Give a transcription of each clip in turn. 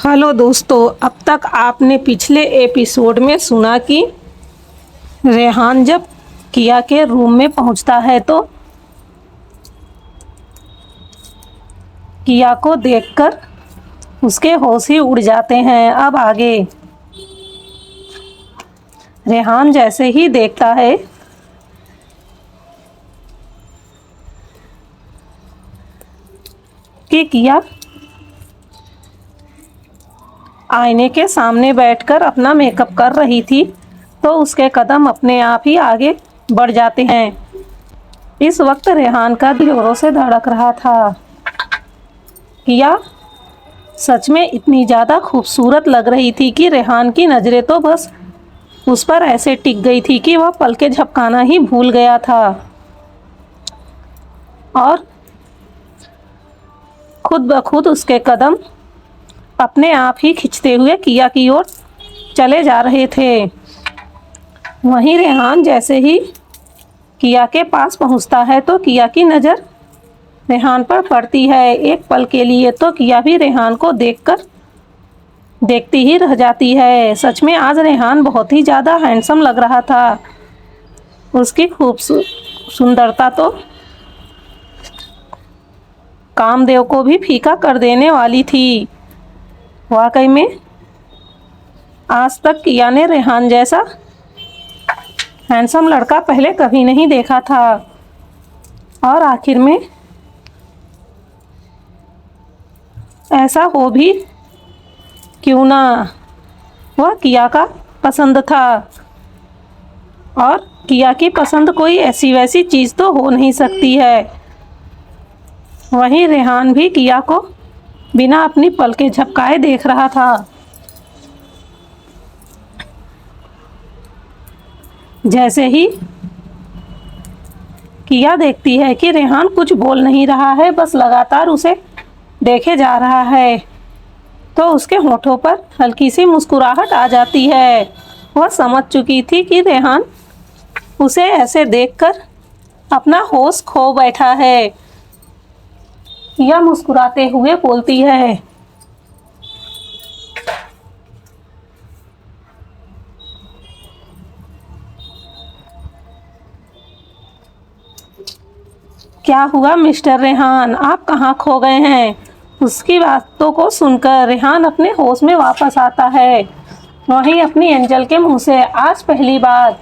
Hello दोस्तों, अब तक आपने पिछले एपिसोड में सुना कि रेहान जब किया के रूम में पहुंचता है तो किया को देखकर उसके होश ही उड़ जाते हैं। अब आगे रेहान जैसे ही देखता है कि किया आईने के सामने बैठकर अपना मेकअप कर रही थी तो उसके कदम अपने आप ही आगे बढ़ जाते हैं। इस वक्त रेहान का दिल जोरों से धड़क रहा था। किया सच में इतनी ज़्यादा खूबसूरत लग रही थी कि रेहान की नज़रें तो बस उस पर ऐसे टिक गई थी कि वह पलकें झपकाना ही भूल गया था और खुद ब खुद उसके कदम अपने आप ही खिंचते हुए किया की ओर चले जा रहे थे। वहीं रेहान जैसे ही किया के पास पहुंचता है तो किया की नज़र रेहान पर पड़ती है। एक पल के लिए तो किया भी रेहान को देखती ही रह जाती है। सच में आज रेहान बहुत ही ज़्यादा हैंडसम लग रहा था। उसकी सुंदरता तो कामदेव को भी फीका कर देने वाली थी। वाकई में आज तक किया ने रेहान जैसा हैंडसम लड़का पहले कभी नहीं देखा था और आखिर में ऐसा हो भी क्यों ना, वह किया का पसंद था और किया की पसंद कोई ऐसी वैसी चीज़ तो हो नहीं सकती है। वहीं रेहान भी किया को बिना अपनी पलकें झपकाए देख रहा था। जैसे ही किया देखती है कि रेहान कुछ बोल नहीं रहा है, बस लगातार उसे देखे जा रहा है, तो उसके होठों पर हल्की सी मुस्कुराहट आ जाती है। वह समझ चुकी थी कि रेहान उसे ऐसे देखकर अपना होश खो बैठा है। किया मुस्कुराते हुए बोलती है, क्या हुआ मिस्टर रेहान, आप कहाँ खो गए हैं? उसकी बातों को सुनकर रेहान अपने होश में वापस आता है। वहीं अपनी एंजल के मुंह से आज पहली बार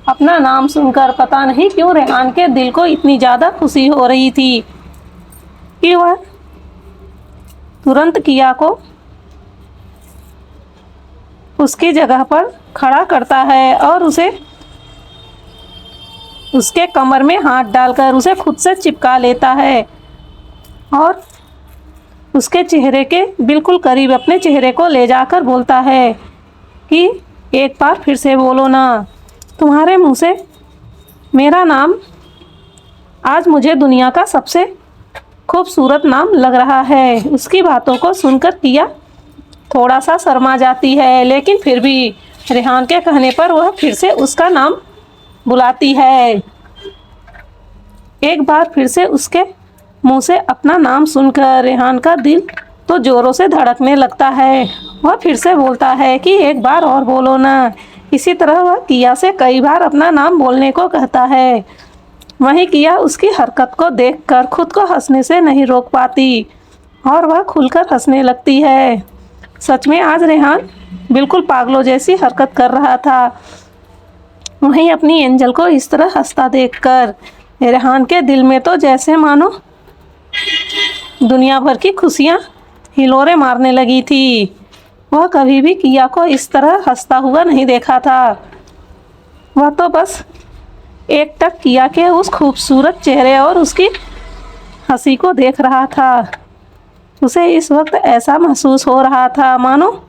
अपना नाम सुनकर पता नहीं क्यों रेहान के दिल को इतनी ज़्यादा खुशी हो रही थी कि वह तुरंत किया को उसकी जगह पर खड़ा करता है और उसे उसके कमर में हाथ डालकर उसे खुद से चिपका लेता है और उसके चेहरे के बिल्कुल करीब अपने चेहरे को ले जाकर बोलता है कि एक बार फिर से बोलो ना, तुम्हारे मुंह से मेरा नाम आज मुझे दुनिया का सबसे खूबसूरत नाम लग रहा है। उसकी बातों को सुनकर किया थोड़ा सा शर्मा जाती है, लेकिन फिर भी रेहान के कहने पर वह फिर से उसका नाम बुलाती है। एक बार फिर से उसके मुंह से अपना नाम सुनकर रेहान का दिल तो जोरों से धड़कने लगता है। वह फिर से बोलता है कि एक बार और बोलो ना। इसी तरह वह किया से कई बार अपना नाम बोलने को कहता है। वहीं किया उसकी हरकत को देखकर खुद को हंसने से नहीं रोक पाती और वह खुलकर हंसने लगती है। सच में आज रेहान बिल्कुल पागलों जैसी हरकत कर रहा था। वहीं अपनी एंजल को इस तरह हंसता देखकर रेहान के दिल में तो जैसे मानो दुनिया भर की खुशियाँ हिलोरे मारने लगी थी। वह कभी भी किया को इस तरह हंसता हुआ नहीं देखा था। वह तो बस एकटक किया के उस खूबसूरत चेहरे और उसकी हंसी को देख रहा था। उसे इस वक्त ऐसा महसूस हो रहा था मानो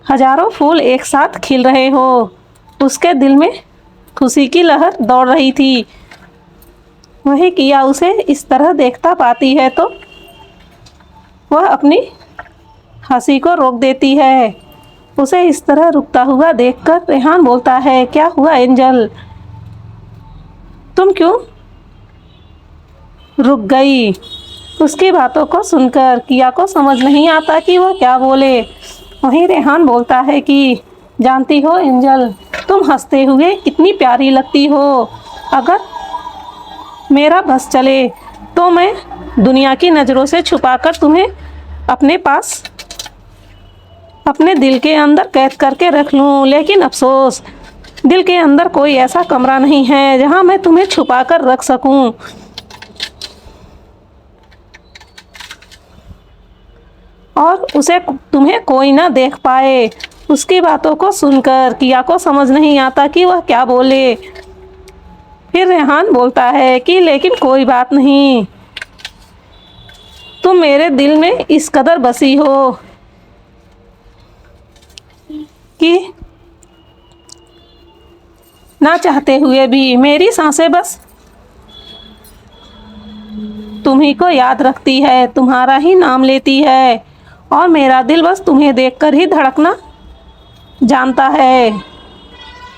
हजारों फूल एक साथ खिल रहे हो। उसके दिल में खुशी की लहर दौड़ रही थी। वही किया उसे इस तरह देखता पाती है तो वह अपनी हंसी को रोक देती है। उसे इस तरह रुकता हुआ देखकर रेहान बोलता है, क्या हुआ एंजल, तुम क्यों रुक गई? उसकी बातों को सुनकर किया को समझ नहीं आता कि वह क्या बोले। वहीं रेहान बोलता है कि जानती हो एंजल, तुम हंसते हुए कितनी प्यारी लगती हो। अगर मेरा बस चले तो मैं दुनिया की नज़रों से छुपाकर तुम्हें अपने पास अपने दिल के अंदर कैद करके रख लूं, लेकिन अफसोस दिल के अंदर कोई ऐसा कमरा नहीं है जहां मैं तुम्हें छुपा कर रख सकूं। और उसे तुम्हें कोई ना देख पाए। उसकी बातों को सुनकर किया को समझ नहीं आता कि वह क्या बोले। फिर रेहान बोलता है कि लेकिन कोई बात नहीं, तुम मेरे दिल में इस कदर बसी हो कि ना चाहते हुए भी मेरी सांसें बस तुम्ही को याद रखती है, तुम्हारा ही नाम लेती है, और मेरा दिल बस तुम्हें देखकर ही धड़कना जानता है।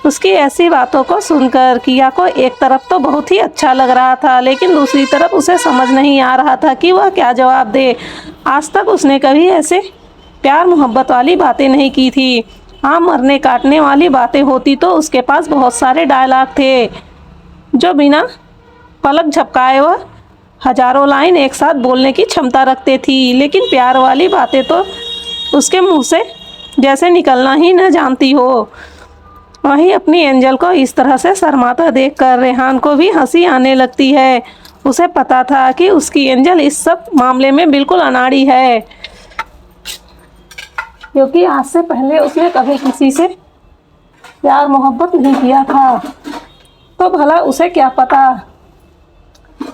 उसकी ऐसी बातों को सुनकर किया को एक तरफ तो बहुत ही अच्छा लग रहा था, लेकिन दूसरी तरफ उसे समझ नहीं आ रहा था कि वह क्या जवाब दे। आज तक उसने कभी ऐसे प्यार मोहब्बत वाली बातें नहीं की थी। हाँ, मरने काटने वाली बातें होती तो उसके पास बहुत सारे डायलॉग थे जो बिना पलक झपकाए वह हजारों लाइन एक साथ बोलने की क्षमता रखते थी, लेकिन प्यार वाली बातें तो उसके मुंह से जैसे निकलना ही न जानती हो। वहीं अपनी एंजल को इस तरह से शर्माता देखकर रेहान को भी हंसी आने लगती है। उसे पता था कि उसकी एंजल इस सब मामले में बिल्कुल अनाड़ी है, क्योंकि आज से पहले उसने कभी किसी से प्यार मोहब्बत नहीं किया था। तो भला उसे क्या पता।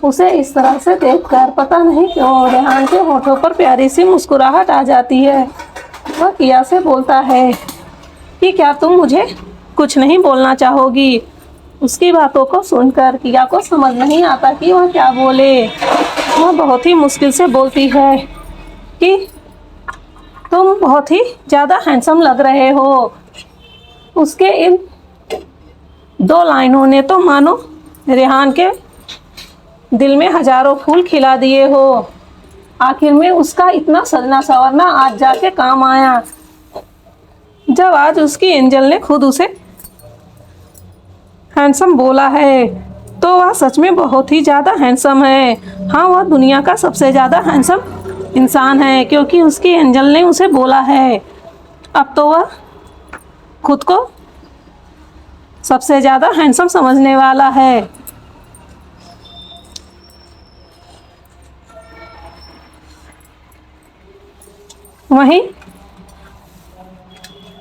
उसे इस तरह से देखकर पता नहीं क्यों रेहान के होठों पर प्यारी सी मुस्कुराहट आ जाती है। वह किया से बोलता है कि क्या तुम मुझे कुछ नहीं बोलना चाहोगी। उसकी बातों को सुनकर किया को समझ नहीं आता कि वह क्या बोले। वह बहुत ही मुश्किल से बोलती है कि तुम बहुत ही ज़्यादा हैंडसम लग रहे हो। उसके इन दो लाइनों ने तो मानो रेहान के दिल में हजारों फूल खिला दिए हो। आखिर में उसका इतना सजना संवरना आज जाके काम आया, जब आज उसकी एंजल ने खुद उसे हैंडसम बोला है। तो वह सच में बहुत ही ज़्यादा हैंडसम है। हाँ, वह दुनिया का सबसे ज़्यादा हैंडसम इंसान है, क्योंकि उसकी एंजल ने उसे बोला है। अब तो वह खुद को सबसे ज़्यादा हैंडसम समझने वाला है। वहीं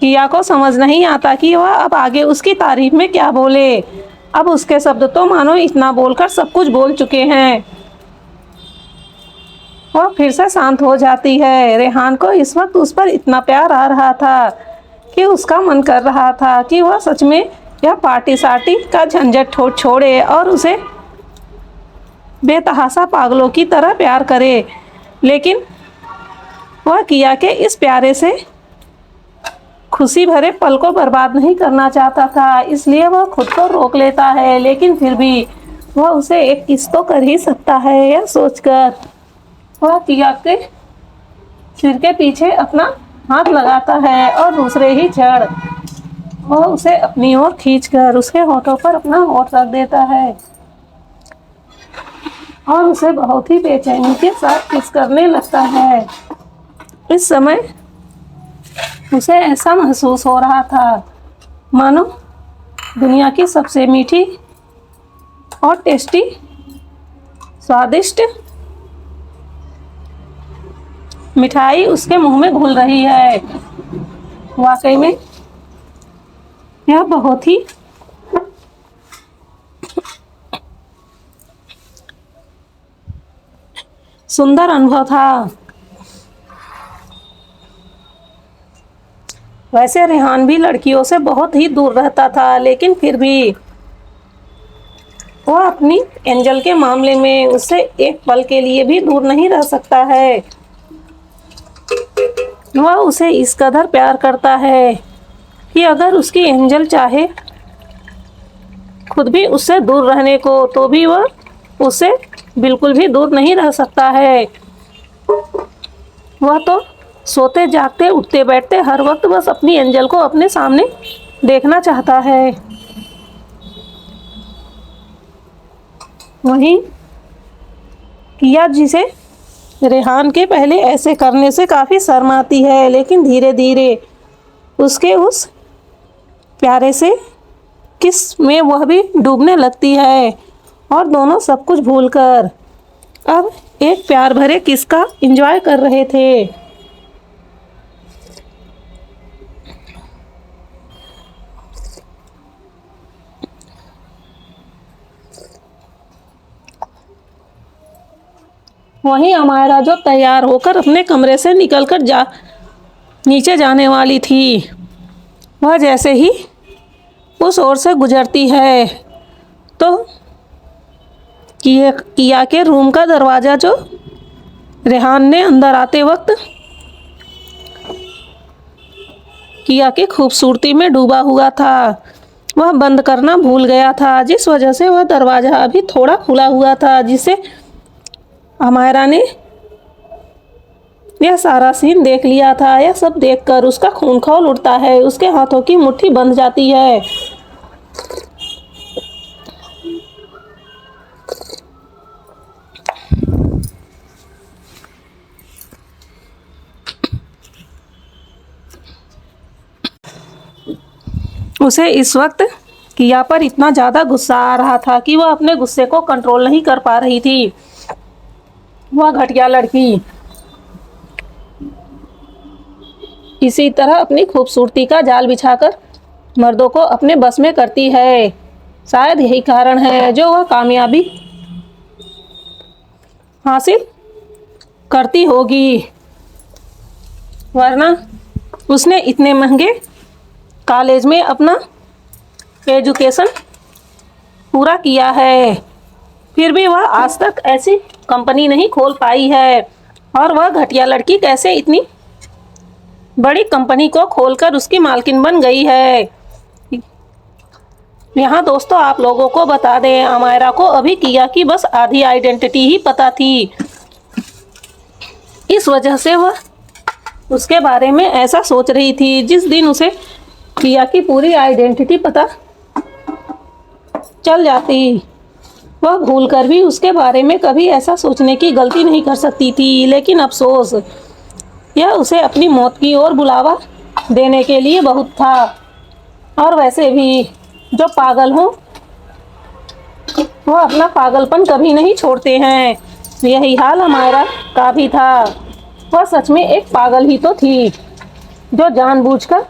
किया को समझ नहीं आता कि वह अब आगे उसकी तारीफ में क्या बोले। अब उसके शब्द तो मानो इतना बोलकर सब कुछ बोल चुके हैं। वह फिर से शांत हो जाती है। रेहान को इस वक्त उस पर इतना प्यार आ रहा था कि उसका मन कर रहा था कि वह सच में यह पार्टी सार्टी का झंझट छोड़े और उसे बेतहाशा पागलों की तरह प्यार करे। लेकिन वह किया के इस प्यारे से खुशी भरे पल को बर्बाद नहीं करना चाहता था, इसलिए वह खुद को रोक लेता है। लेकिन फिर भी वह उसे एक किस तो कर ही सकता है, यह सोचकर वह किया के सिर के पीछे अपना हाथ लगाता है और दूसरे ही क्षण वह उसे अपनी ओर खींचकर उसके होठों पर अपना होठ रख देता है और उसे बहुत ही बेचैनी के साथ किस करने लगता है। इस समय उसे ऐसा महसूस हो रहा था मानो दुनिया की सबसे मीठी और टेस्टी स्वादिष्ट मिठाई उसके मुंह में घुल रही है। वाकई में यह बहुत ही सुंदर अनुभव था। वैसे रेहान भी लड़कियों से बहुत ही दूर रहता था, लेकिन फिर भी वह अपनी एंजल के मामले में उससे एक पल के लिए भी दूर नहीं रह सकता है। वह उसे इस कदर प्यार करता है कि अगर उसकी एंजल चाहे खुद भी उससे दूर रहने को, तो भी वह उससे बिल्कुल भी दूर नहीं रह सकता है। वह तो सोते जागते उठते बैठते हर वक्त बस अपनी एंजल को अपने सामने देखना चाहता है। वहीं किया जिसे रेहान के पहले ऐसे करने से काफ़ी शर्म आती है, लेकिन धीरे धीरे उसके उस प्यारे से किस में वह भी डूबने लगती है और दोनों सब कुछ भूलकर अब एक प्यार भरे किस का एंजॉय कर रहे थे। वहीं अमायरा जो तैयार होकर अपने कमरे से निकलकर नीचे जाने वाली थी, वह जैसे ही उस ओर से गुजरती है तो किया के रूम का दरवाज़ा जो रेहान ने अंदर आते वक्त किया की खूबसूरती में डूबा हुआ था, वह बंद करना भूल गया था, जिस वजह से वह दरवाज़ा अभी थोड़ा खुला हुआ था, जिसे अमायरा ने यह सारा सीन देख लिया था। यह सब देखकर उसका खून खौल उठता है, उसके हाथों की मुट्ठी बंध जाती है। उसे इस वक्त किया पर इतना ज़्यादा गुस्सा आ रहा था कि वह अपने गुस्से को कंट्रोल नहीं कर पा रही थी। वह घटिया लड़की इसी तरह अपनी खूबसूरती का जाल बिछाकर मर्दों को अपने बस में करती है। शायद यही कारण है जो वह कामयाबी हासिल करती होगी, वरना उसने इतने महंगे कॉलेज में अपना एजुकेशन पूरा किया है, फिर भी वह आज तक ऐसी कंपनी नहीं खोल पाई है। और वह घटिया लड़की कैसे इतनी बड़ी कंपनी को खोलकर उसकी मालकिन बन गई है। यहाँ दोस्तों आप लोगों को बता दें, अमायरा को अभी किया की बस आधी आइडेंटिटी ही पता थी, इस वजह से वह उसके बारे में ऐसा सोच रही थी। जिस दिन उसे किया की पूरी आइडेंटिटी पता चल जाती, वह भूलकर भी उसके बारे में कभी ऐसा सोचने की गलती नहीं कर सकती थी। लेकिन अफसोस यह उसे अपनी मौत की ओर बुलावा देने के लिए बहुत था। और वैसे भी जो पागल हों वह अपना पागलपन कभी नहीं छोड़ते हैं, यही हाल अमायरा का भी था। वह सच में एक पागल ही तो थी जो जानबूझकर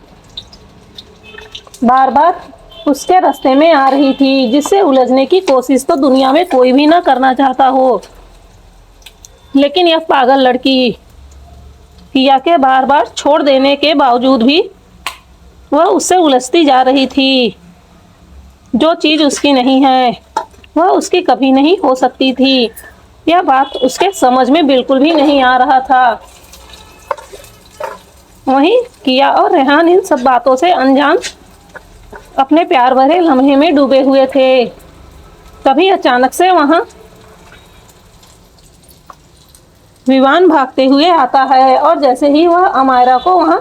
बार बार उसके रास्ते में आ रही थी, जिससे उलझने की कोशिश तो दुनिया में कोई भी ना करना चाहता हो। लेकिन यह पागल लड़की किया के बार बार छोड़ देने के बावजूद भी वह उससे उलझती जा रही थी। जो चीज़ उसकी नहीं है वह उसकी कभी नहीं हो सकती थी। यह बात उसके समझ में बिल्कुल भी नहीं आ रहा था। वहीं किया और रेहान इन सब बातों से अनजान अपने प्यार भरे लम्हे में डूबे हुए थे। तभी अचानक से वहां विवान भागते हुए आता है और जैसे ही वह अमायरा को वहां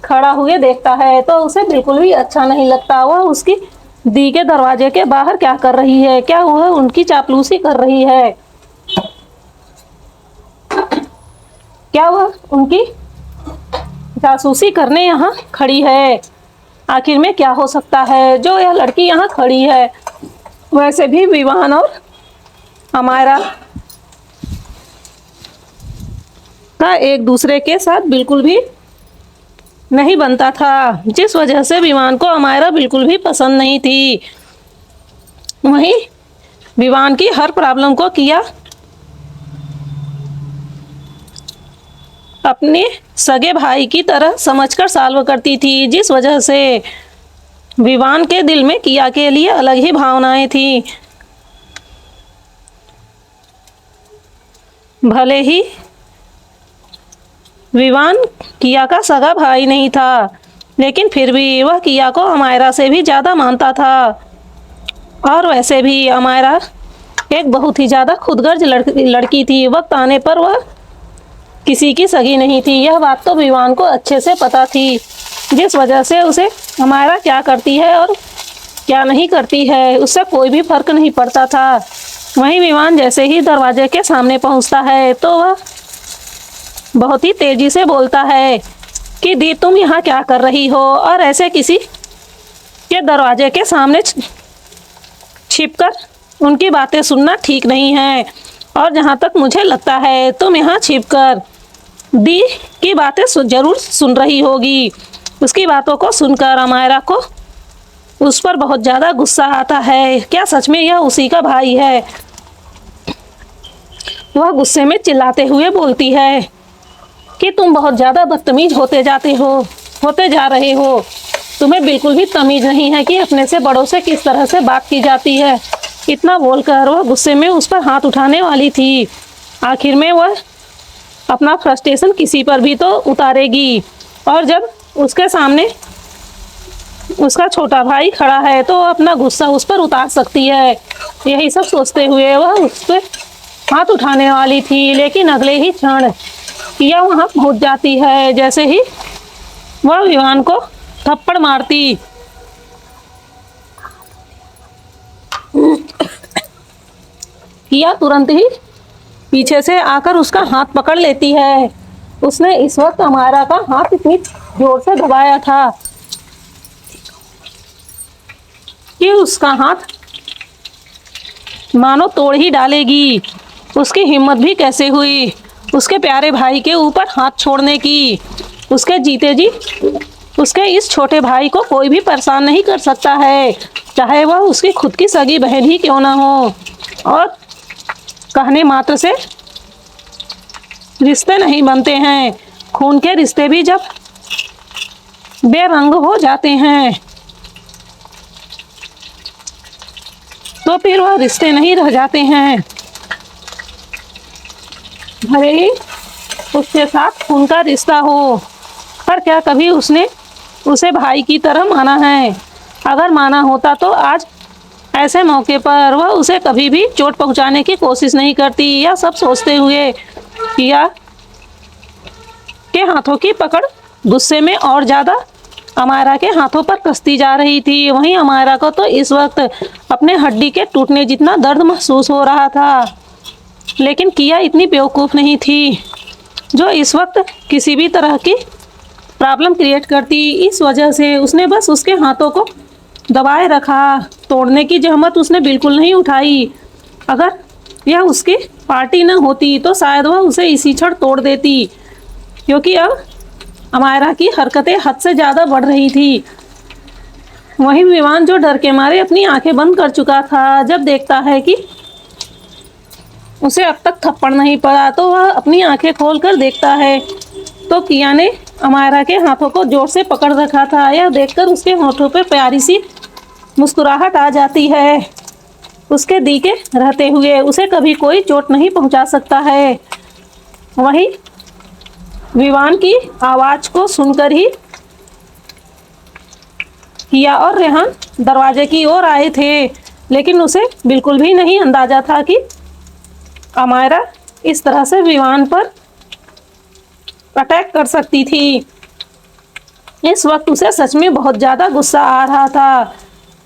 खड़ा हुए देखता है तो उसे बिल्कुल भी अच्छा नहीं लगता। वह उसकी दी के दरवाजे के बाहर क्या कर रही है? क्या वह उनकी चापलूसी कर रही है? क्या वह उनकी जासूसी करने यहाँ खड़ी है? आखिर में क्या हो सकता है जो यह लड़की यहाँ खड़ी है? वैसे भी विवान और अमायरा का एक दूसरे के साथ बिल्कुल भी नहीं बनता था, जिस वजह से विवान को अमायरा बिल्कुल भी पसंद नहीं थी। वहीं विवान की हर प्रॉब्लम को किया अपने सगे भाई की तरह समझकर सॉल्व करती थी, जिस वजह से विवान के दिल में किया के लिए अलग ही भावनाएं थी। भले ही विवान किया का सगा भाई नहीं था, लेकिन फिर भी वह किया को अमायरा से भी ज़्यादा मानता था। और वैसे भी अमायरा एक बहुत ही ज़्यादा खुदगर्ज लड़की थी। वक्त आने पर वह किसी की सगी नहीं थी। यह बात तो विवान को अच्छे से पता थी, जिस वजह से उसे अमायरा क्या करती है और क्या नहीं करती है उससे कोई भी फर्क नहीं पड़ता था। वहीं विवान जैसे ही दरवाजे के सामने पहुंचता है तो वह बहुत ही तेजी से बोलता है कि दी, तुम यहाँ क्या कर रही हो और ऐसे किसी के दरवाजे के सामने छिपकर उनकी बातें सुनना ठीक नहीं है। और जहाँ तक मुझे लगता है तुम यहाँ छिपकर दी की बातें जरूर सुन रही होगी। उसकी बातों को सुनकर अमायरा को उस पर बहुत ज़्यादा गुस्सा आता है। क्या सच में यह उसी का भाई है? वह गुस्से में चिल्लाते हुए बोलती है कि तुम बहुत ज़्यादा बदतमीज होते जा रहे हो। तुम्हें बिल्कुल भी तमीज़ नहीं है कि अपने से बड़ों से किस तरह से बात की जाती है। इतना बोलकर वह गुस्से में उस पर हाथ उठाने वाली थी। आखिर में वह अपना फ्रस्ट्रेशन किसी पर भी तो उतारेगी, और जब उसके सामने उसका छोटा भाई खड़ा है तो अपना गुस्सा उस पर उतार सकती है। यही सब सोचते हुए वह उस पर हाथ उठाने वाली थी, लेकिन अगले ही क्षण किया वहाँ पहुँच जाती है। जैसे ही वह विवान को थप्पड़ मारती, किया तुरंत ही पीछे से आकर उसका हाथ पकड़ लेती है। उसने इस वक्त अमायरा का हाथ इतनी जोर से दबाया था कि उसका हाथ मानो तोड़ ही डालेगी। उसकी हिम्मत भी कैसे हुई उसके प्यारे भाई के ऊपर हाथ छोड़ने की। उसके जीते जी उसके इस छोटे भाई को कोई भी परेशान नहीं कर सकता है, चाहे वह उसकी खुद की सगी बहन ही क्यों ना हो। और कहने मात्र से रिश्ते नहीं बनते हैं, खून के रिश्ते भी जब बेरंग हो जाते हैं तो फिर वह रिश्ते नहीं रह जाते हैं। भले ही उसके साथ खून का रिश्ता हो, पर क्या कभी उसने उसे भाई की तरह माना है? अगर माना होता तो आज ऐसे मौके पर वह उसे कभी भी चोट पहुंचाने की कोशिश नहीं करती। यह सब सोचते हुए किया के हाथों की पकड़ गुस्से में और ज़्यादा अमायरा के हाथों पर कसती जा रही थी। वहीं अमायरा को तो इस वक्त अपने हड्डी के टूटने जितना दर्द महसूस हो रहा था, लेकिन किया इतनी बेवकूफ़ नहीं थी जो इस वक्त किसी भी तरह की प्रॉब्लम क्रिएट करती। इस वजह से उसने बस उसके हाथों को दबाए रखा। तोड़ने की जहमत उसने बिल्कुल नहीं उठाई। अगर यह उसकी पार्टी न होती तो शायद वह उसे इसी क्षण तोड़ देती, क्योंकि अब अमायरा की हरकतें हद से ज़्यादा बढ़ रही थी। वहीं विवान जो डर के मारे अपनी आंखें बंद कर चुका था, जब देखता है कि उसे अब तक थप्पड़ नहीं पड़ा तो वह अपनी आंखें खोलकर देखता है तो किया ने अमायरा के हाथों को जोर से पकड़ रखा था। यह देखकर उसके होठों पर प्यारी सी मुस्कुराहट आ जाती है। उसके दी के रहते हुए उसे कभी कोई चोट नहीं पहुंचा सकता है। वहीं विवान की आवाज़ को सुनकर ही किया और रेहान दरवाजे की ओर आए थे, लेकिन उसे बिल्कुल भी नहीं अंदाजा था कि अमायरा इस तरह से विवान पर अटैक कर सकती थी। इस वक्त उसे सच में बहुत ज़्यादा गुस्सा आ रहा था।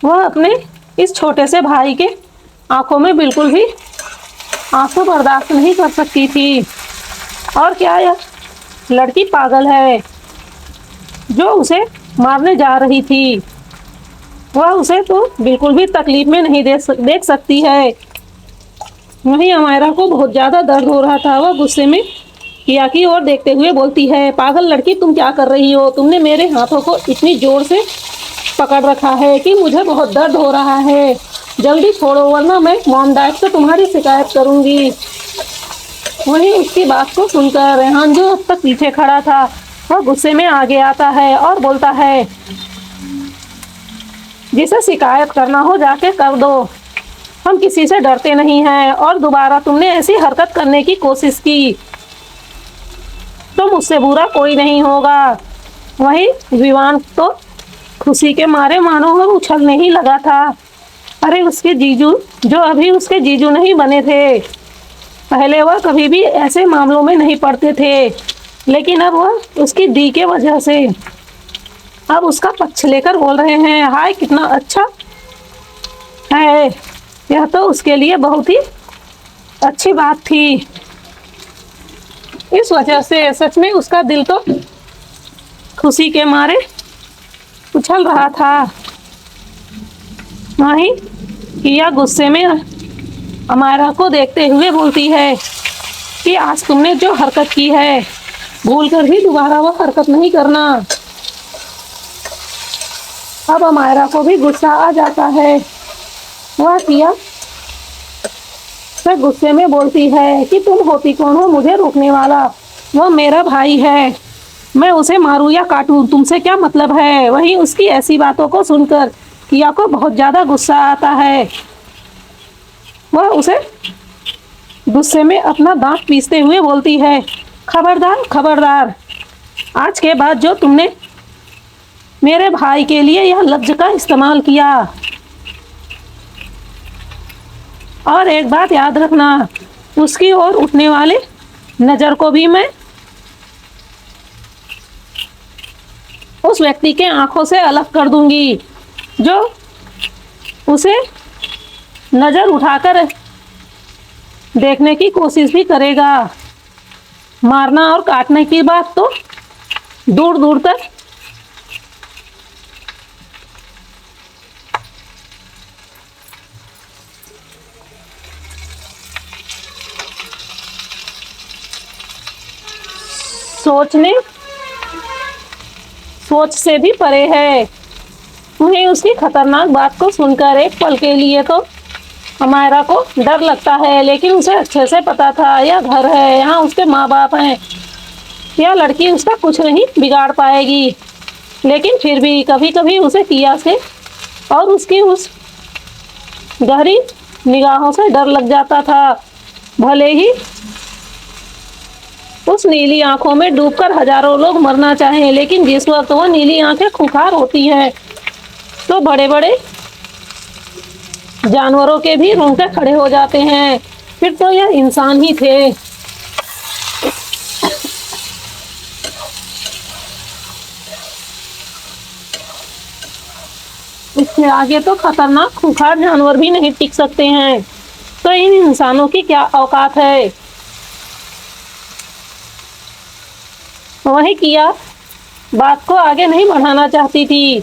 वह अपने इस छोटे से भाई के आंखों में बिल्कुल भी आंसू बर्दाश्त नहीं कर सकती थी। और क्या यह लड़की पागल है जो उसे मारने जा रही थी? वह उसे तो बिल्कुल भी तकलीफ में नहीं देख सकती है। वहीं अमायरा को बहुत ज़्यादा दर्द हो रहा था। वह गुस्से में किया की ओर देखते हुए बोलती है, पागल लड़की, तुम क्या कर रही हो? तुमने मेरे हाथों को इतनी जोर से पकड़ रखा है कि मुझे बहुत दर्द हो रहा है। जल्दी छोड़ो वरना मैं मॉम डैड से तुम्हारी शिकायत करूंगी। वहीं उसकी बात को सुनकर रेहान जो अब तक पीछे खड़ा था वह गुस्से में आगे आता है और बोलता है, जिसे शिकायत करना हो जाके कर दो, हम किसी से डरते नहीं हैं। और दोबारा तुमने ऐसी हरकत करने की कोशिश की तो मुझसे बुरा कोई नहीं होगा। वहीं विवान तो खुशी के मारे मानो वह उछलने ही लगा था। अरे उसके जीजू जो अभी उसके जीजू नहीं बने थे पहले वह कभी भी ऐसे मामलों में नहीं पड़ते थे, लेकिन अब वह उसकी दी के वजह से अब उसका पक्ष लेकर बोल रहे हैं। हाय, कितना अच्छा है। यह तो उसके लिए बहुत ही अच्छी बात थी। इस वजह से सच में उसका दिल तो खुशी के मारे उछल रहा था। वहीं किया गुस्से में अमायरा को देखते हुए बोलती है कि आज तुमने जो हरकत की है, भूल कर भी दोबारा वह हरकत नहीं करना। अब अमायरा को भी गुस्सा आ जाता है। वह किया वह गुस्से में बोलती है कि तुम होती कौन हो मुझे रोकने वाला? वह मेरा भाई है, मैं उसे मारूं या काटूं, तुमसे क्या मतलब है? वहीं उसकी ऐसी बातों को सुनकर किया को बहुत ज्यादा गुस्सा आता है। वह उसे गुस्से में अपना दांत पीसते हुए बोलती है, खबरदार खबरदार, आज के बाद जो तुमने मेरे भाई के लिए यह लफ्ज का इस्तेमाल किया, और एक बात याद रखना, उसकी ओर उठने वाले नजर को भी मैं उस व्यक्ति के आंखों से अलग कर दूंगी जो उसे नजर उठाकर देखने की कोशिश भी करेगा। मारना और काटने की बात तो दूर दूर तक सोच से भी परे है। उन्हें उसकी खतरनाक बात को सुनकर एक पल के लिए तो अमायरा को डर लगता है, लेकिन उसे अच्छे से पता था यह घर है, यहाँ उसके माँ बाप हैं, यह लड़की उसका कुछ नहीं बिगाड़ पाएगी। लेकिन फिर भी कभी कभी उसे किया से और उसकी उस गहरी निगाहों से डर लग जाता था। भले ही उस नीली आंखों में डूबकर हजारों लोग मरना चाहें, लेकिन जिस वक्त वो नीली आंखें खूंखार होती हैं तो बड़े बड़े जानवरों के भी रोंगटे खड़े हो जाते हैं। फिर तो यह इंसान ही थे। इससे आगे तो खतरनाक खूंखार जानवर भी नहीं टिक सकते हैं, तो इन इंसानों की क्या औकात है। वही किया बात को आगे नहीं बढ़ाना चाहती थी,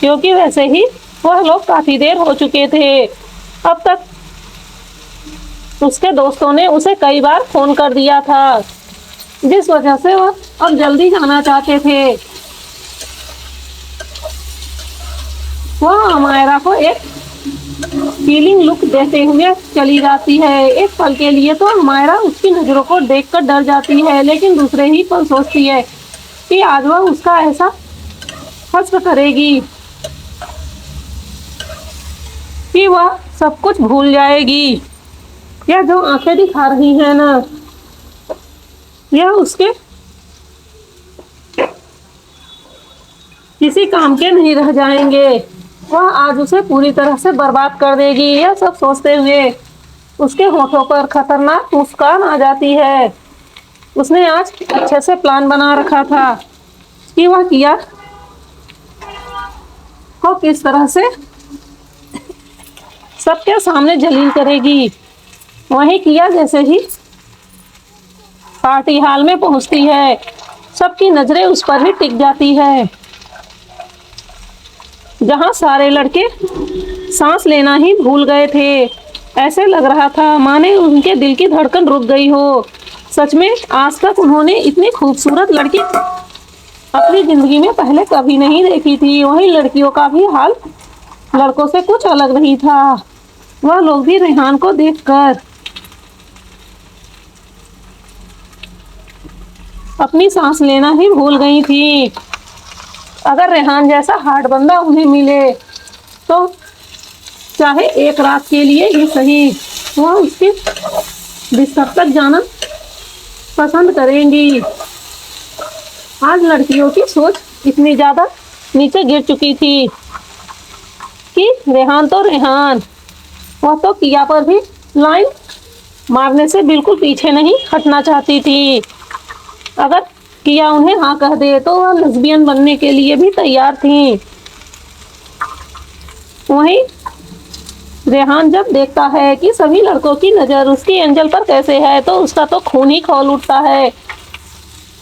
क्योंकि वैसे ही वह लोग काफी देर हो चुके थे। अब तक उसके दोस्तों ने उसे कई बार फोन कर दिया था, जिस वजह से वह अब जल्दी जाना चाहते थे। वह अमायरा को एक फीलिंग लुक देते हुए चली जाती है। एक पल के लिए तो अमायरा उसकी नजरों को देखकर डर जाती है, लेकिन दूसरे ही पल सोचती है कि आज वह उसका ऐसा हस्र करेगी कि वह सब कुछ भूल जाएगी। यह जो आंखें दिखा रही है ना, यह उसके किसी काम के नहीं रह जाएंगे। वह आज उसे पूरी तरह से बर्बाद कर देगी। यह सब सोचते हुए उसके होठों पर खतरनाक मुस्कान आ जाती है। उसने आज अच्छे से प्लान बना रखा था कि वह किया को किस तरह से सबके सामने जलील करेगी। वही किया जैसे ही पार्टी हॉल में पहुंचती है, सबकी नजरें उस पर ही टिक जाती है, जहां सारे लड़के सांस लेना ही भूल गए थे। ऐसे लग रहा था माने उनके दिल की धड़कन रुक गई हो। सच में आज तक उन्होंने इतनी खूबसूरत लड़की अपनी जिंदगी में पहले कभी नहीं देखी थी। वही लड़कियों का भी हाल लड़कों से कुछ अलग नहीं था। वह लोग भी रेहान को देखकर अपनी सांस लेना ही भूल गई थी। अगर रेहान जैसा हार्ड बंदा उन्हें मिले तो चाहे एक रात के लिए ही सही, वह उसके बिस्तर तक जाना पसंद करेंगी। आज लड़कियों की सोच इतनी ज्यादा नीचे गिर चुकी थी कि रेहान तो रेहान, वह तो किया पर भी लाइन मारने से बिल्कुल पीछे नहीं हटना चाहती थी। अगर किया उन्हें हाँ कह दे तो वह लेस्बियन बनने के लिए भी तैयार थी। वहीं रेहान जब देखता है कि सभी लड़कों की नज़र उसकी एंजल पर कैसे है तो उसका तो खून ही खौल उठता है।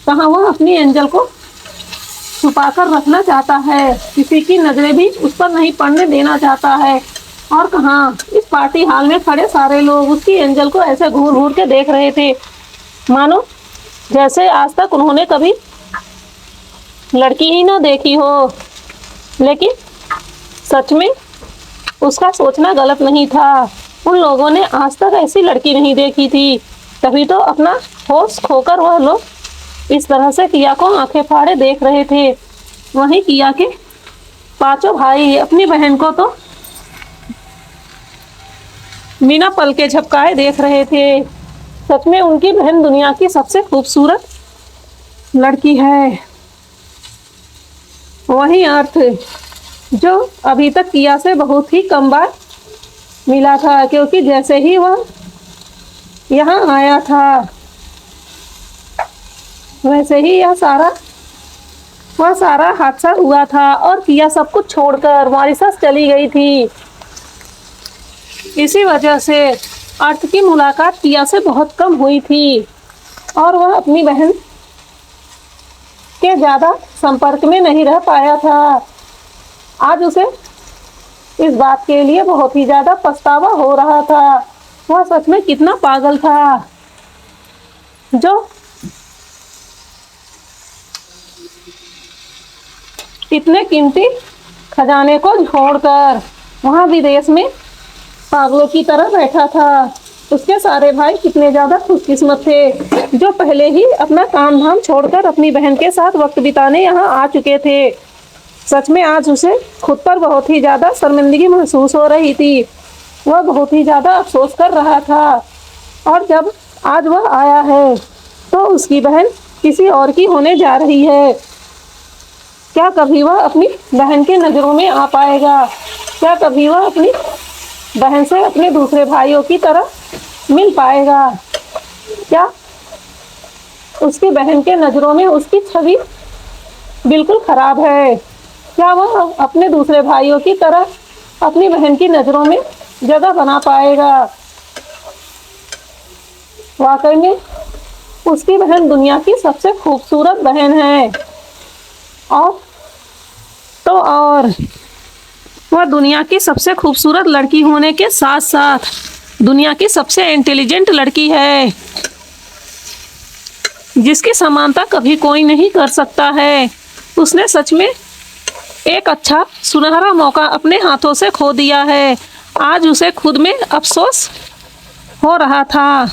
कहाँ वह अपनी एंजल को छुपा कर रखना चाहता है, किसी की नजरें भी उस पर नहीं पड़ने देना चाहता है। और कहाँ इस पार्टी हॉल में खड़े सारे लोग उसकी एंजल को ऐसे घूर घूर के देख रहे थे, मानो जैसे आज तक उन्होंने कभी लड़की ही ना देखी हो। लेकिन सच में उसका सोचना गलत नहीं था। उन लोगों ने आज तक ऐसी लड़की नहीं देखी थी। तभी तो अपना होश खोकर वह लोग इस तरह से किया को आंखें फाड़े देख रहे थे। वहीं किया के पांचों भाई अपनी बहन को तो बिना पल के झपकाए देख रहे थे। सच में उनकी बहन दुनिया की सबसे खूबसूरत लड़की है। वही अर्थ जो अभी तक किया से बहुत ही कम बार मिला था, क्योंकि जैसे ही वह यहाँ आया था वैसे ही वह सारा हादसा हुआ था और किया सब कुछ छोड़कर मॉरिशस चली गई थी। इसी वजह से अर्थ की मुलाकात किया से बहुत कम हुई थी और वह अपनी बहन के ज़्यादा संपर्क में नहीं रह पाया था। आज उसे इस बात के लिए बहुत ही ज़्यादा पछतावा हो रहा था। वह सच में कितना पागल था जो इतने कीमती खजाने को छोड़कर वहाँ विदेश में पागलों की तरह बैठा था। उसके सारे भाई कितने ज़्यादा खुशकिस्मत थे जो पहले ही अपना काम धाम छोड़कर अपनी बहन के साथ वक्त बिताने यहाँ आ चुके थे। सच में आज उसे खुद पर बहुत ही ज़्यादा शर्मिंदगी महसूस हो रही थी। वह बहुत ही ज़्यादा अफसोस कर रहा था और जब आज वह आया है तो उसकी बहन किसी और की होने जा रही है। क्या कभी वह अपनी बहन के नज़रों में आ पाएगा? क्या कभी वह अपनी बहन से अपने दूसरे भाइयों की तरह मिल पाएगा? क्या उसकी बहन के नज़रों में उसकी छवि बिल्कुल खराब है? क्या वह अपने दूसरे भाइयों की तरह अपनी बहन की नज़रों में जगह बना पाएगा? वाकई में उसकी बहन दुनिया की सबसे खूबसूरत बहन है और वह दुनिया की सबसे खूबसूरत लड़की होने के साथ साथ दुनिया की सबसे इंटेलिजेंट लड़की है जिसकी समानता कभी कोई नहीं कर सकता है। उसने सच में एक अच्छा सुनहरा मौका अपने हाथों से खो दिया है। आज उसे खुद में अफसोस हो रहा था।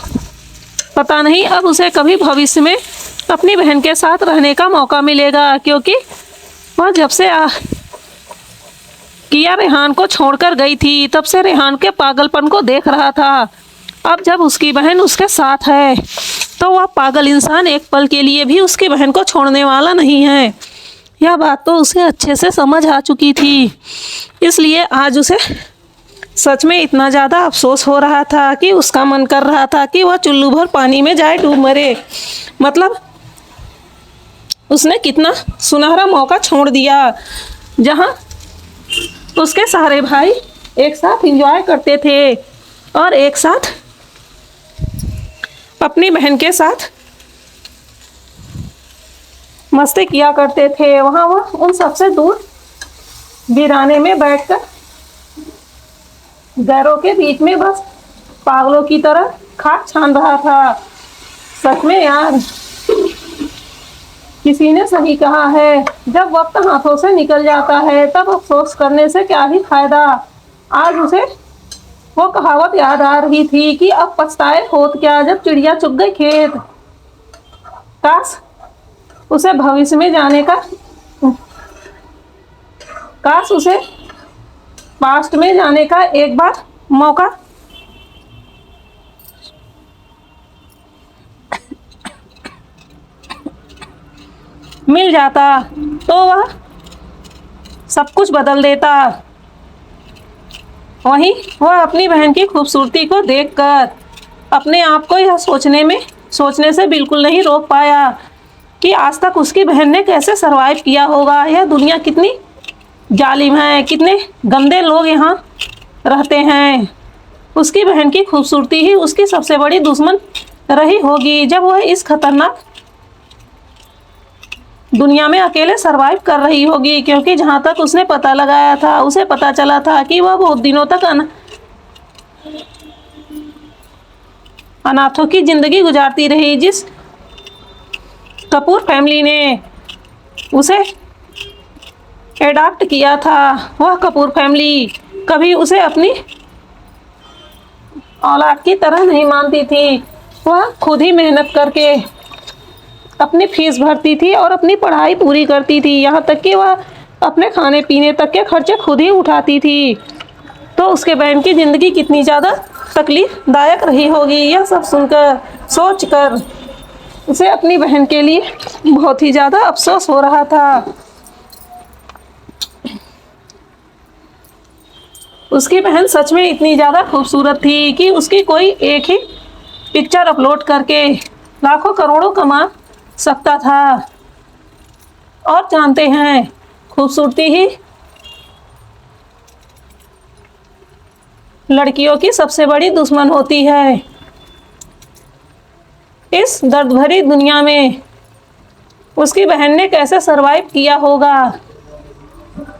पता नहीं अब उसे कभी भविष्य में अपनी बहन के साथ रहने का मौका मिलेगा, क्योंकि वह जब से किया रेहान को छोड़कर गई थी तब से रेहान के पागलपन को देख रहा था। अब जब उसकी बहन उसके साथ है तो वह पागल इंसान एक पल के लिए भी उसकी बहन को छोड़ने वाला नहीं है। यह बात तो उसे अच्छे से समझ आ चुकी थी, इसलिए आज उसे सच में इतना ज़्यादा अफसोस हो रहा था कि उसका मन कर रहा था कि वह चुल्लू भर पानी में जाए डूब मरे। मतलब उसने कितना सुनहरा मौका छोड़ दिया जहाँ उसके सारे भाई एक साथ एंजॉय करते थे और एक साथ अपनी बहन के साथ मस्ती किया करते थे। वहाँ वह उन सबसे दूर वीराने में बैठकर गैरों के बीच में बस पागलों की तरह खाक छान रहा था। सच में यार किसी ने सही कहा है, जब वक्त हाथों से निकल जाता है तब अफसोस करने से क्या ही फायदा। आज उसे वो कहावत याद आ रही थी कि अब पछताए होत क्या जब चिड़िया चुग गई खेत। काश उसे भविष्य में जाने का, काश उसे पास्ट में जाने का एक बार मौका मिल जाता तो वह सब कुछ बदल देता। वहीं वह अपनी बहन की खूबसूरती को देखकर अपने आप को यह सोचने से बिल्कुल नहीं रोक पाया कि आज तक उसकी बहन ने कैसे सरवाइव किया होगा। यह दुनिया कितनी जालिम है, कितने गंदे लोग यहाँ रहते हैं। उसकी बहन की खूबसूरती ही उसकी सबसे बड़ी दुश्मन रही होगी जब वह इस खतरनाक दुनिया में अकेले सरवाइव कर रही होगी, क्योंकि जहाँ तक उसने पता लगाया था, उसे पता चला था कि वह बहुत दिनों तक अनाथों की जिंदगी गुजारती रही। जिस कपूर फैमिली ने उसे एडॉप्ट किया था, वह कपूर फैमिली कभी उसे अपनी औलाद की तरह नहीं मानती थी। वह खुद ही मेहनत करके अपनी फीस भरती थी और अपनी पढ़ाई पूरी करती थी, यहाँ तक कि वह अपने खाने पीने तक के खर्चे खुद ही उठाती थी। तो उसके बहन की ज़िंदगी कितनी ज़्यादा तकलीफदायक रही होगी। यह सब सुनकर, सोचकर उसे अपनी बहन के लिए बहुत ही ज़्यादा अफसोस हो रहा था। उसकी बहन सच में इतनी ज़्यादा खूबसूरत थी कि उसकी कोई एक ही पिक्चर अपलोड करके लाखों करोड़ों कमा सकता था। और जानते हैं, खूबसूरती ही लड़कियों की सबसे बड़ी दुश्मन होती है। इस दर्द भरी दुनिया में उसकी बहन ने कैसे सरवाइव किया होगा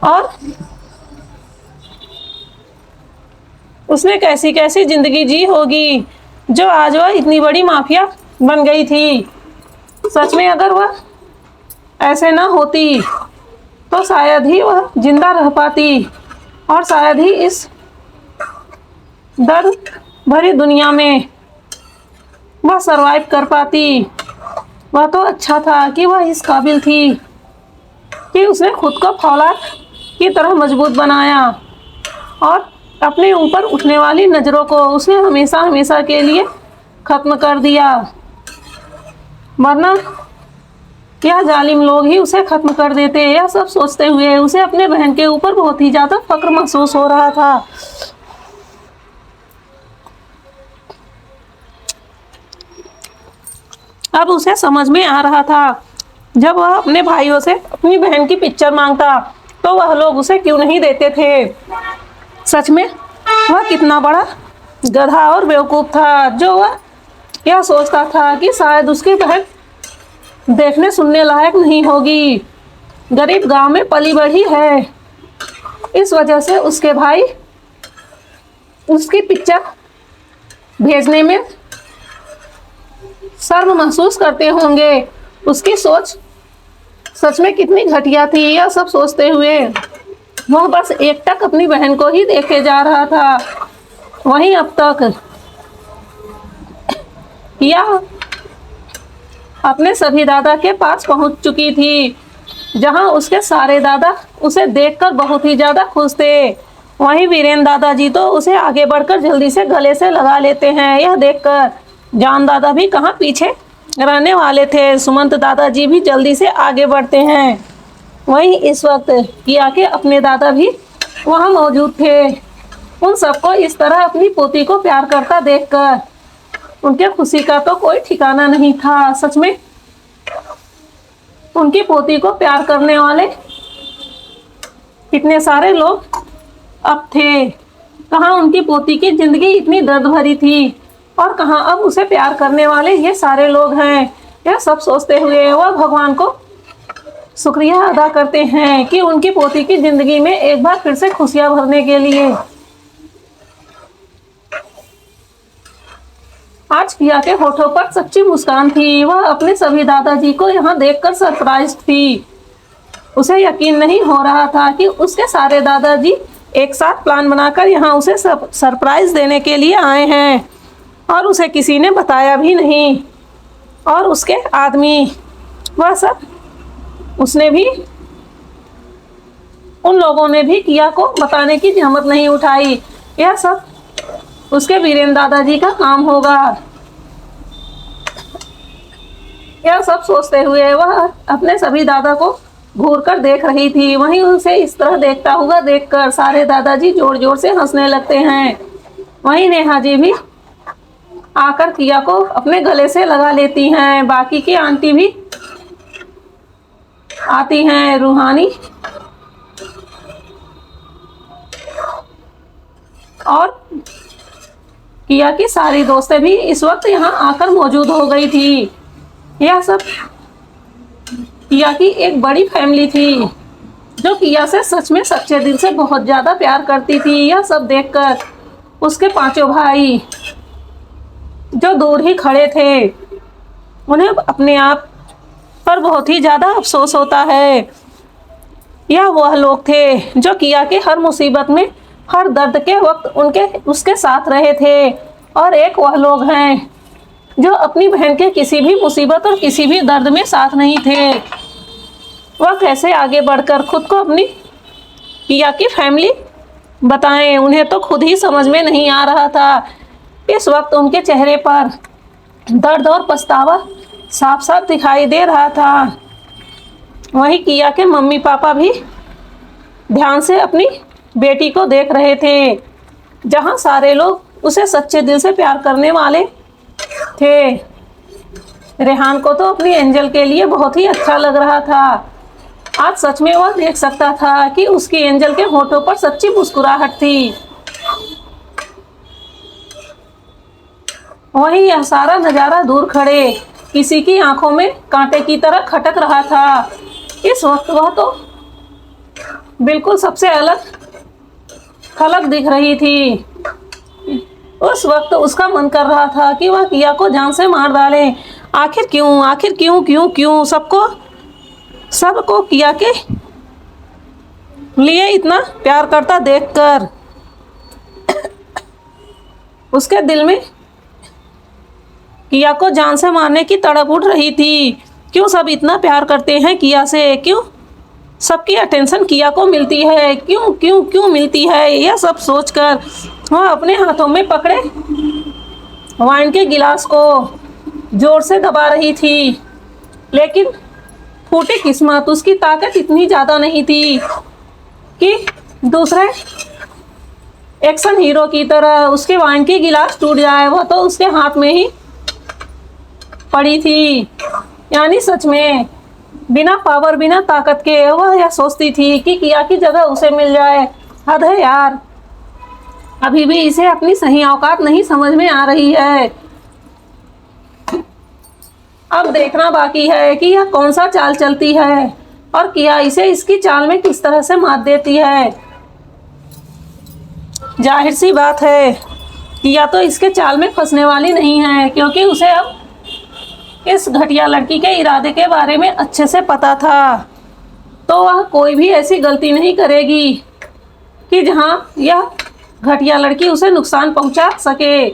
और उसने कैसी कैसी जिंदगी जी होगी, जो आज वह इतनी बड़ी माफिया बन गई थी। सच में अगर वह ऐसे ना होती तो शायद ही वह जिंदा रह पाती और शायद ही इस दर्द भरी दुनिया में वह सरवाइव कर पाती। वह तो अच्छा था कि वह इस काबिल थी कि उसने खुद को फौलाद की तरह मजबूत बनाया और अपने ऊपर उठने वाली नज़रों को उसने हमेशा हमेशा के लिए ख़त्म कर दिया, वरना यह जालिम लोग ही उसे ख़त्म कर देते। यह सब सोचते हुए उसे अपने बहन के ऊपर बहुत ही ज़्यादा फ़ख्र महसूस हो रहा था। अब उसे समझ में आ रहा था, जब वह अपने भाइयों से अपनी बहन की पिक्चर मांगता तो वह लोग उसे क्यों नहीं देते थे। सच में वह कितना बड़ा गधा और बेवकूफ़ था, जो वह यह सोचता था कि शायद उसकी बहन देखने सुनने लायक नहीं होगी, गरीब गांव में पली बढ़ी है, इस वजह से उसके भाई उसकी पिक्चर भेजने में शर्म महसूस करते होंगे। उसकी सोच सच में कितनी घटिया थी। यह सब सोचते हुए वह बस एकटक अपनी बहन को ही देखे जा रहा था। वहीं अब तक यह अपने सभी दादा के पास पहुंच चुकी थी, जहां उसके सारे दादा उसे देखकर बहुत ही ज़्यादा खुश थे। वहीं वीरेन दादाजी तो उसे आगे बढ़कर जल्दी से गले से लगा लेते हैं। यह देखकर जान दादा भी कहाँ पीछे रहने वाले थे। सुमंत दादाजी भी जल्दी से आगे बढ़ते हैं। वहीं इस वक्त किया के अपने दादा भी वहाँ मौजूद थे। उन सबको इस तरह अपनी पोती को प्यार करता देखकर उनके खुशी का तो कोई ठिकाना नहीं था। सच में उनकी पोती को प्यार करने वाले कितने सारे लोग अब थे। कहाँ उनकी पोती की जिंदगी इतनी दर्द भरी थी और कहाँ अब उसे प्यार करने वाले ये सारे लोग हैं। यह सब सोचते हुए वह भगवान को शुक्रिया अदा करते हैं कि उनकी पोती की जिंदगी में एक बार फिर से खुशियां भरने के लिए। आज किया के होठों पर सच्ची मुस्कान थी। वह अपने सभी दादाजी को यहाँ देखकर सरप्राइज थी। उसे यकीन नहीं हो रहा था कि उसके सारे दादाजी एक साथ प्लान बनाकर यहाँ उसे सरप्राइज देने के लिए आए हैं और उसे किसी ने बताया भी नहीं। और उसके आदमी वह सब उसने भी उन लोगों ने भी किया को बताने की हिम्मत नहीं उठाई। यह सब उसके वीरेन दादाजी का काम होगा। यह सब सोचते हुए वह अपने सभी दादा को घूर कर देख रही थी। वहीं उसे इस तरह देखता हुआ देखकर सारे दादाजी जोर जोर से हंसने लगते हैं। वहीं नेहा जी भी आकर किया को अपने गले से लगा लेती हैं। बाकी की आंटी भी आती हैं, रूहानी और किया की सारी दोस्तें भी इस वक्त यहाँ आकर मौजूद हो गई थी। यह सब किया की एक बड़ी फैमिली थी जो किया से सच में सच्चे दिल से बहुत ज़्यादा प्यार करती थी। यह सब देखकर उसके पांचों भाई जो दूर ही खड़े थे, उन्हें अपने आप पर बहुत ही ज़्यादा अफसोस होता है। यह वह लोग थे जो किया के हर मुसीबत में, हर दर्द के वक्त उसके साथ रहे थे, और एक वह लोग हैं जो अपनी बहन के किसी भी मुसीबत और किसी भी दर्द में साथ नहीं थे। वह कैसे आगे बढ़कर खुद को अपनी किया की फैमिली बताएं, उन्हें तो खुद ही समझ में नहीं आ रहा था। इस वक्त उनके चेहरे पर दर्द और पछतावा साफ साफ दिखाई दे रहा था। वहीं किया के मम्मी पापा भी ध्यान से अपनी बेटी को देख रहे थे। जहां सारे लोग उसे सच्चे दिल से प्यार करने वाले थे, रेहान को तो अपनी एंजल के लिए बहुत ही अच्छा लग रहा था। आज सच में वह देख सकता था कि उसकी एंजल के होठों पर सच्ची मुस्कुराहट थी। वहीं यह सारा नज़ारा दूर खड़े किसी की आंखों में कांटे की तरह खटक रहा था। इस वक्त वह तो बिल्कुल सबसे अलग थलग दिख रही थी। उस वक्त उसका मन कर रहा था कि वह किया को जान से मार डाले। आखिर क्यों क्यों क्यों सबको किया के लिए इतना प्यार करता देखकर उसके दिल में किया को जान से मारने की तड़प उठ रही थी। क्यों सब इतना प्यार करते हैं किया से, क्यों सबकी अटेंशन किया को मिलती है, क्यों मिलती है। यह सब सोचकर वह अपने हाथों में पकड़े वाइन के गिलास को जोर से दबा रही थी, लेकिन फूटी किस्मत, उसकी ताकत इतनी ज़्यादा नहीं थी कि दूसरे एक्शन हीरो की तरह उसके वाइन की गिलास टूट जाए। वह तो उसके हाथ में ही पड़ी थी। यानी सच में बिना पावर, बिना ताकत के वह यह सोचती थी कि किया की जगह उसे मिल जाए। हद है यार, अभी भी इसे अपनी सही औकात नहीं समझ में आ रही है। अब देखना बाकी है कि यह कौन सा चाल चलती है और किया इसे इसकी चाल में किस तरह से मात देती है। जाहिर सी बात है किया तो इसके चाल में फंसने वाली नहीं है, क्योंकि उसे अब इस घटिया लड़की के इरादे के बारे में अच्छे से पता था। तो वह कोई भी ऐसी गलती नहीं करेगी कि जहां यह घटिया लड़की उसे नुकसान पहुंचा सके।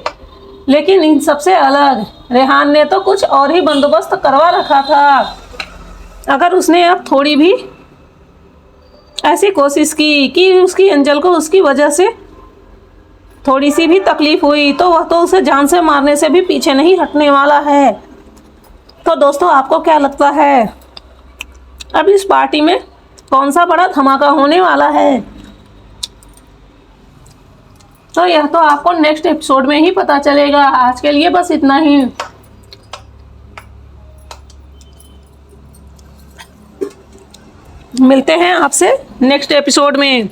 लेकिन इन सबसे अलग रेहान ने तो कुछ और ही बंदोबस्त करवा रखा था। अगर उसने अब थोड़ी भी ऐसी कोशिश की कि उसकी एंजल को उसकी वजह से थोड़ी सी भी तकलीफ हुई, तो वह तो उसे जान से मारने से भी पीछे नहीं हटने वाला है। तो दोस्तों, आपको क्या लगता है अब इस पार्टी में कौन सा बड़ा धमाका होने वाला है? तो यह तो आपको नेक्स्ट एपिसोड में ही पता चलेगा। आज के लिए बस इतना ही। मिलते हैं आपसे नेक्स्ट एपिसोड में।